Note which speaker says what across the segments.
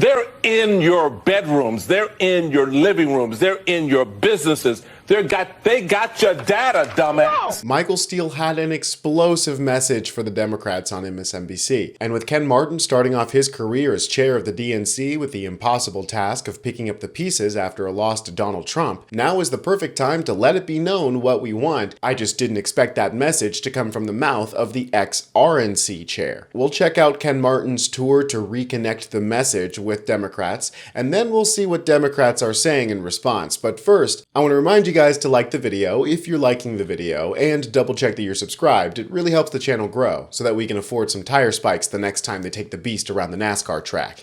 Speaker 1: They're in your bedrooms. They're in your living rooms. They're in your businesses. They got your data, dumbass.
Speaker 2: Michael Steele had an explosive message for the Democrats on MSNBC. And with Ken Martin starting off his career as chair of the DNC with the impossible task of picking up the pieces after a loss to Donald Trump, now is the perfect time to let it be known what we want. I just didn't expect that message to come from the mouth of the ex-RNC chair. We'll check out Ken Martin's tour to reconnect the message with Democrats, and then we'll see what Democrats are saying in response. But first, I want to remind you guys to like the video if you're liking the video, and double check that you're subscribed. It really helps the channel grow so that we can afford some tire spikes the next time they take the beast around the NASCAR track.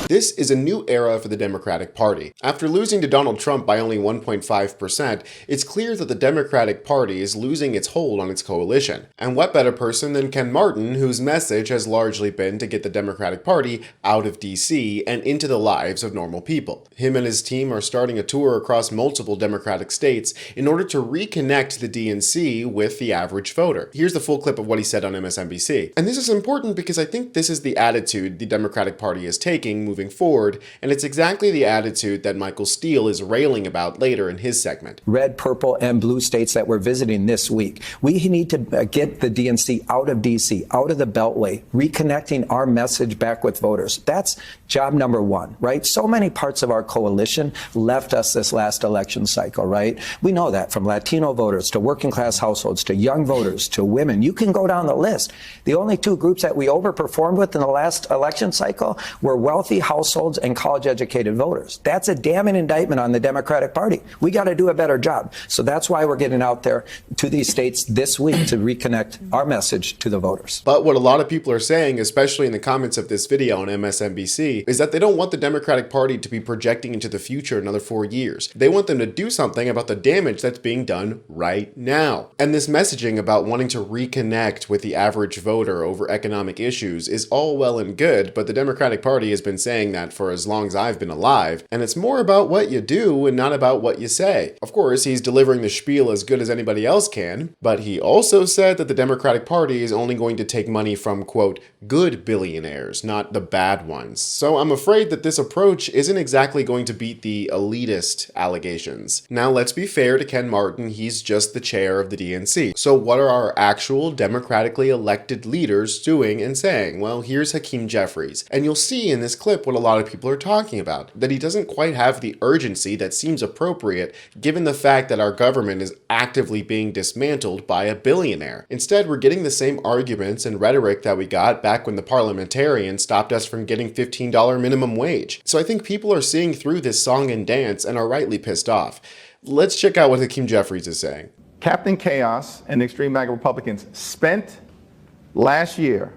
Speaker 2: This is a new era for the Democratic Party. After losing to Donald Trump by only 1.5%, it's clear that the Democratic Party is losing its hold on its coalition. And what better person than Ken Martin, whose message has largely been to get the Democratic Party out of DC and into the lives of normal people. Him and his team are starting a tour across multiple Democratic states in order to reconnect the DNC with the average voter. Here's the full clip of what he said on MSNBC. And this is important because I think this is the attitude the Democratic Party is taking moving forward, and it's exactly the attitude that Michael Steele is railing about later in his segment.
Speaker 3: Red, purple, and blue states that we're visiting this week. We need to get the DNC out of DC, out of the Beltway, reconnecting our message back with voters. That's job number one, right? So many parts of our coalition left us this last election cycle, right? We know that, from Latino voters to working class households to young voters to women. You can go down the list. The only two groups that we overperformed with in the last election cycle were wealthy households and college-educated voters. That's a damning indictment on the Democratic Party. We got to do a better job. So that's why we're getting out there to these states this week to reconnect our message to the voters.
Speaker 2: But what a lot of people are saying, especially in the comments of this video on MSNBC, is that they don't want the Democratic Party to be projecting into the future another 4 years. They want them to do something about the damage that's being done right now. And this messaging about wanting to reconnect with the average voter over economic issues is all well and good, but the Democratic Party has been saying that for as long as I've been alive, and it's more about what you do and not about what you say. Of course, he's delivering the spiel as good as anybody else can, but he also said that the Democratic Party is only going to take money from, quote, good billionaires, not the bad ones. So I'm afraid that this approach isn't exactly going to beat the elitist allegations. Now, let's be fair to Ken Martin, he's just the chair of the DNC. So what are our actual democratically elected leaders doing and saying? Well, here's Hakeem Jeffries, and you'll see in this clip what a lot of people are talking about, that he doesn't quite have the urgency that seems appropriate given the fact that our government is actively being dismantled by a billionaire. Instead, we're getting the same arguments and rhetoric that we got back when the parliamentarians stopped us from getting $15 minimum wage. So I think people are seeing through this song and dance and are rightly pissed off. Let's check out what Hakeem Jeffries is saying.
Speaker 4: Captain Chaos and the extreme MAGA Republicans spent last year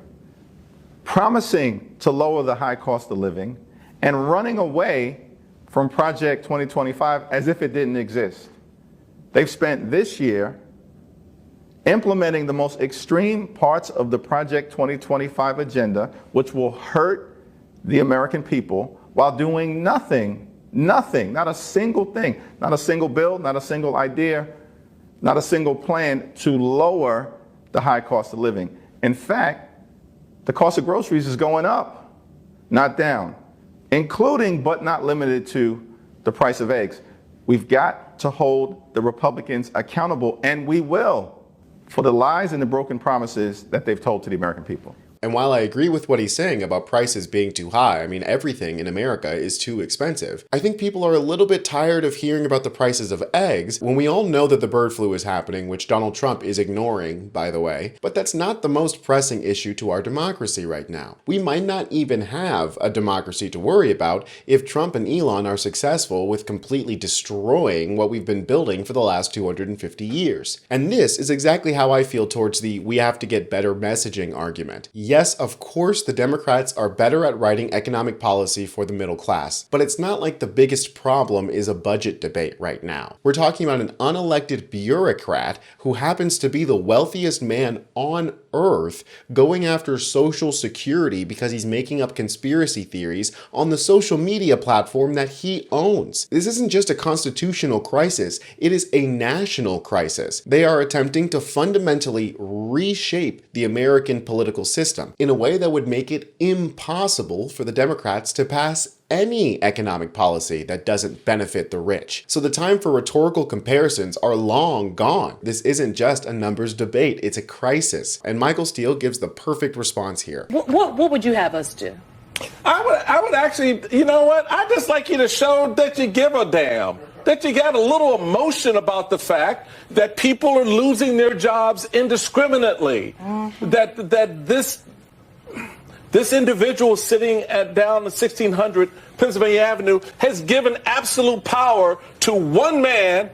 Speaker 4: promising to lower the high cost of living and running away from Project 2025 as if it didn't exist. They've spent this year implementing the most extreme parts of the Project 2025 agenda, which will hurt the American people, while doing nothing, not a single thing, not a single bill, not a single idea, not a single plan to lower the high cost of living. In fact, the cost of groceries is going up, not down, including but not limited to the price of eggs. We've got to hold the Republicans accountable, and we will, for the lies and the broken promises that they've told to the American people.
Speaker 2: And while I agree with what he's saying about prices being too high, I mean, everything in America is too expensive, I think people are a little bit tired of hearing about the prices of eggs when we all know that the bird flu is happening, which Donald Trump is ignoring, by the way. But that's not the most pressing issue to our democracy right now. We might not even have a democracy to worry about if Trump and Elon are successful with completely destroying what we've been building for the last 250 years. And this is exactly how I feel towards the we have to get better messaging argument. Yes, of course, the Democrats are better at writing economic policy for the middle class, but it's not like the biggest problem is a budget debate right now. We're talking about an unelected bureaucrat who happens to be the wealthiest man on earth going after Social Security because he's making up conspiracy theories on the social media platform that he owns. This isn't just a constitutional crisis, it is a national crisis. They are attempting to fundamentally reshape the American political system in a way that would make it impossible for the Democrats to pass any economic policy that doesn't benefit the rich. So the time for rhetorical comparisons are long gone. This isn't just a numbers debate, it's a crisis. And Michael Steele gives the perfect response here.
Speaker 5: What would you have us do?
Speaker 1: I would actually, you know what? I'd just like you to show that you give a damn. That you got a little emotion about the fact that people are losing their jobs indiscriminately. That this individual sitting down at 1600 Pennsylvania Avenue has given absolute power to one man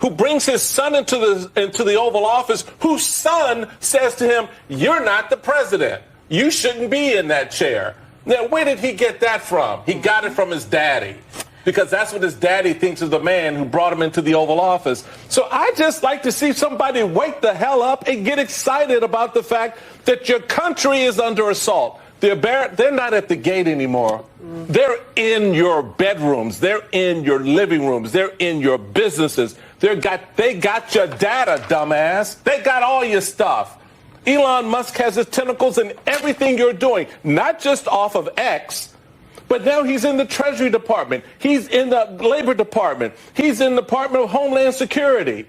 Speaker 1: who brings his son into the Oval Office, whose son says to him, "You're not the president. You shouldn't be in that chair." Now, where did he get that from? He got it from his daddy, because that's what his daddy thinks is the man who brought him into the Oval Office. So I just like to see somebody wake the hell up and get excited about the fact that your country is under assault. They're not at the gate anymore. They're in your bedrooms. They're in your living rooms. They're in your businesses. They got your data, dumbass. They got all your stuff. Elon Musk has his tentacles in everything you're doing, not just off of X, but now he's in the Treasury Department. He's in the Labor Department. He's in the Department of Homeland Security.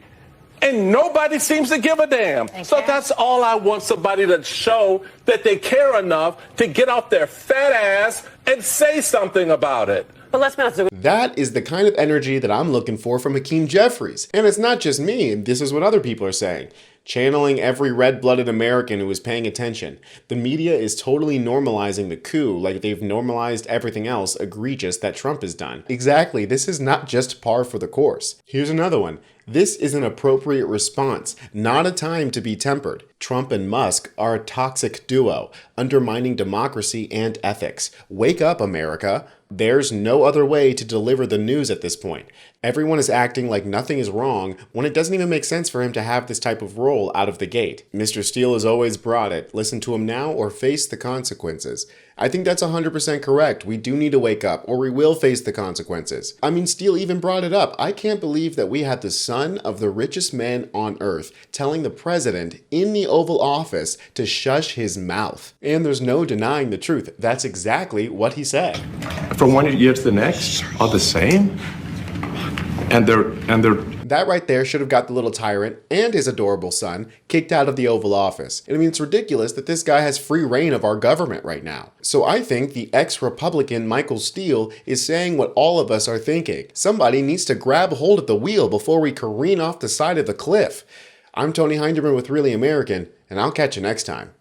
Speaker 1: And nobody seems to give a damn. So that's all I want, somebody to show that they care enough to get off their fat ass and say something about it.
Speaker 5: But let's be honest.
Speaker 2: That is the kind of energy that I'm looking for from Hakeem Jeffries. And it's not just me, this is what other people are saying. Channeling every red-blooded American who is paying attention. The media is totally normalizing the coup like they've normalized everything else egregious that Trump has done. Exactly, this is not just par for the course. Here's another one. This is an appropriate response, not a time to be tempered. Trump and Musk are a toxic duo, undermining democracy and ethics. Wake up, America. There's no other way to deliver the news at this point. Everyone is acting like nothing is wrong when it doesn't even make sense for him to have this type of role out of the gate. Mr. Steele has always brought it. Listen to him now or face the consequences. I think that's 100% correct. We do need to wake up or we will face the consequences. I mean, Steele even brought it up. I can't believe that we had the son of the richest man on earth telling the president in the Oval Office to shush his mouth. And there's no denying the truth. That's exactly what he said.
Speaker 6: From one year to the next are the same, and they're
Speaker 2: That right there should have got the little tyrant and his adorable son kicked out of the Oval Office. And I mean, it's ridiculous that this guy has free reign of our government right now. So I think the ex-Republican Michael Steele is saying what all of us are thinking. Somebody needs to grab hold of the wheel before we careen off the side of the cliff. I'm Tony Hinderman with Really American, and I'll catch you next time.